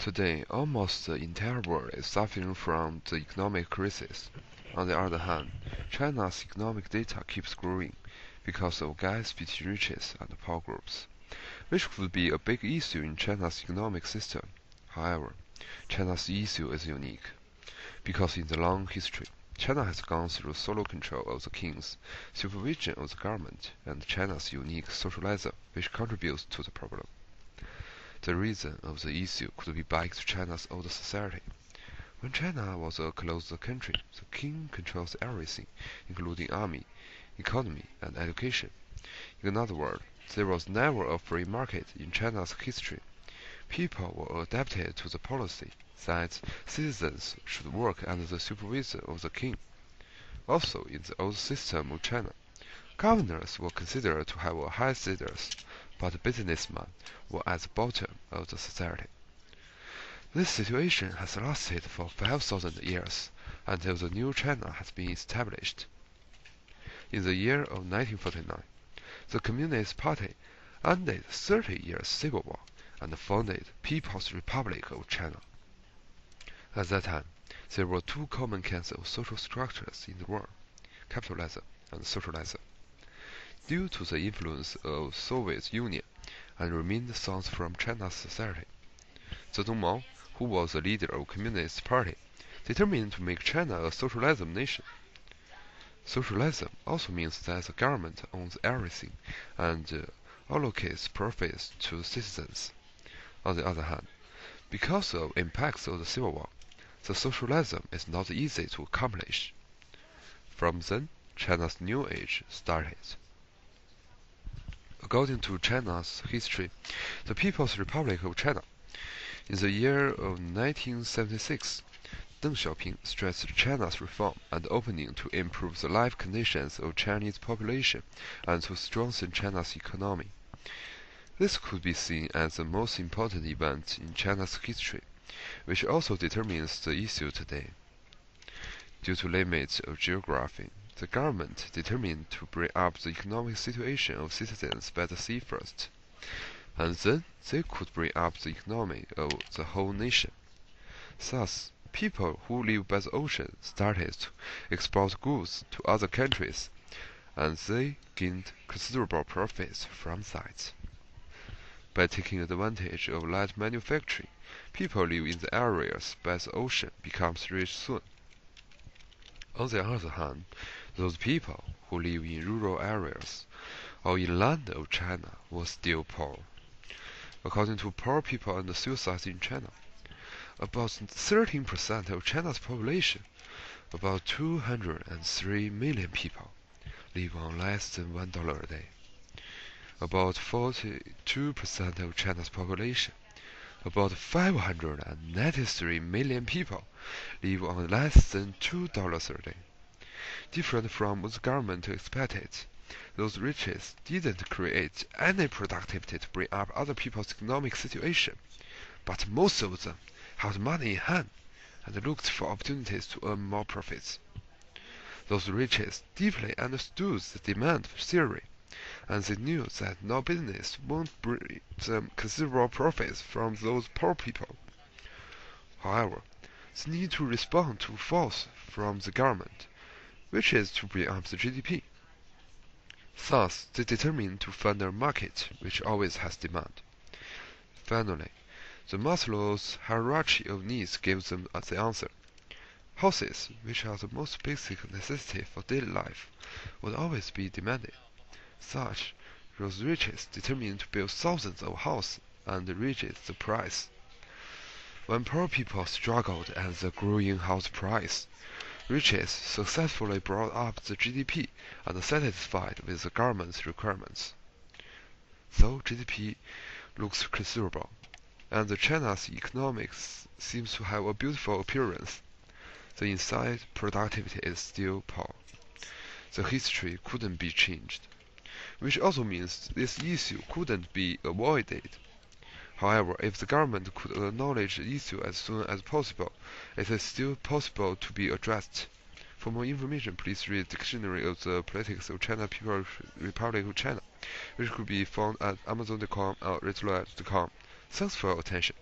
Today, almost the entire world is suffering from the economic crisis. On the other hand, China's economic data keeps growing because of gaps between riches and poor groups, which could be a big issue in China's economic system. However, China's issue is unique because in the long history, China has gone through solo control of the kings, supervision of the government, and China's unique socialism, which contributes to the problem. The reason of the issue could be back to China's old society. When China was a closed country, the king controls everything, including army, economy, and education. In other words, there was never a free market in China's history. People were adapted to the policy that citizens should work under the supervision of the king. Also, in the old system of China, governors were considered to have a high status, but businessmen were at the bottom of the society. This situation has lasted for 5,000 years until the new China has been established. In the year of 1949, the Communist Party ended 30 years civil war and founded People's Republic of China. At that time, there were two common kinds of social structures in the world, capitalism and socialism. Due to the influence of Soviet Union and remaining sons from China's society, Zedong Mao, who was the leader of Communist Party, determined to make China a socialism nation. Socialism also means that the government owns everything and allocates profits to citizens. On the other hand, because of impacts of the Civil War, the socialism is not easy to accomplish. From then, China's new age started. According to China's history, the People's Republic of China, in the year of 1976, Deng Xiaoping stressed China's reform and opening to improve the life conditions of Chinese population and to strengthen China's economy. This could be seen as the most important event in China's history, which also determines the issue today. Due to limits of geography, the government determined to bring up the economic situation of citizens by the sea first, and then they could bring up the economy of the whole nation. Thus, people who live by the ocean started to export goods to other countries, and they gained considerable profits from that. By taking advantage of light manufacturing, people live in the areas by the ocean becomes rich soon. On the other hand, those people who live in rural areas or inland of China were still poor. According to Poor People and Suicide in China, about 13% of China's population, about 203 million people, live on less than $1 a day. About 42% of China's population, about 593 million people, live on less than $2 a day. Different from what the government expected, those riches didn't create any productivity to bring up other people's economic situation, but most of them had money in hand and looked for opportunities to earn more profits. Those riches deeply understood the demand theory, and they knew that no business won't bring them considerable profits from those poor people. However, they need to respond to force from the government, which is to bring up the GDP. Thus, they determined to find a market which always has demand. Finally, the Maslow's hierarchy of needs gives them the answer. Houses, which are the most basic necessity for daily life, would always be demanded. Such, those riches determined to build thousands of houses and raise the price. When poor people struggled at the growing house price, riches successfully brought up the GDP and satisfied with the government's requirements. So GDP looks considerable, and China's economics seems to have a beautiful appearance. The inside productivity is still poor. The history couldn't be changed, which also means this issue couldn't be avoided. However, if the government could acknowledge the issue as soon as possible, it is still possible to be addressed. For more information, please read Dictionary of the Politics of China People's Republic of China, which could be found at Amazon.com or Retrolet.com. Thanks for your attention.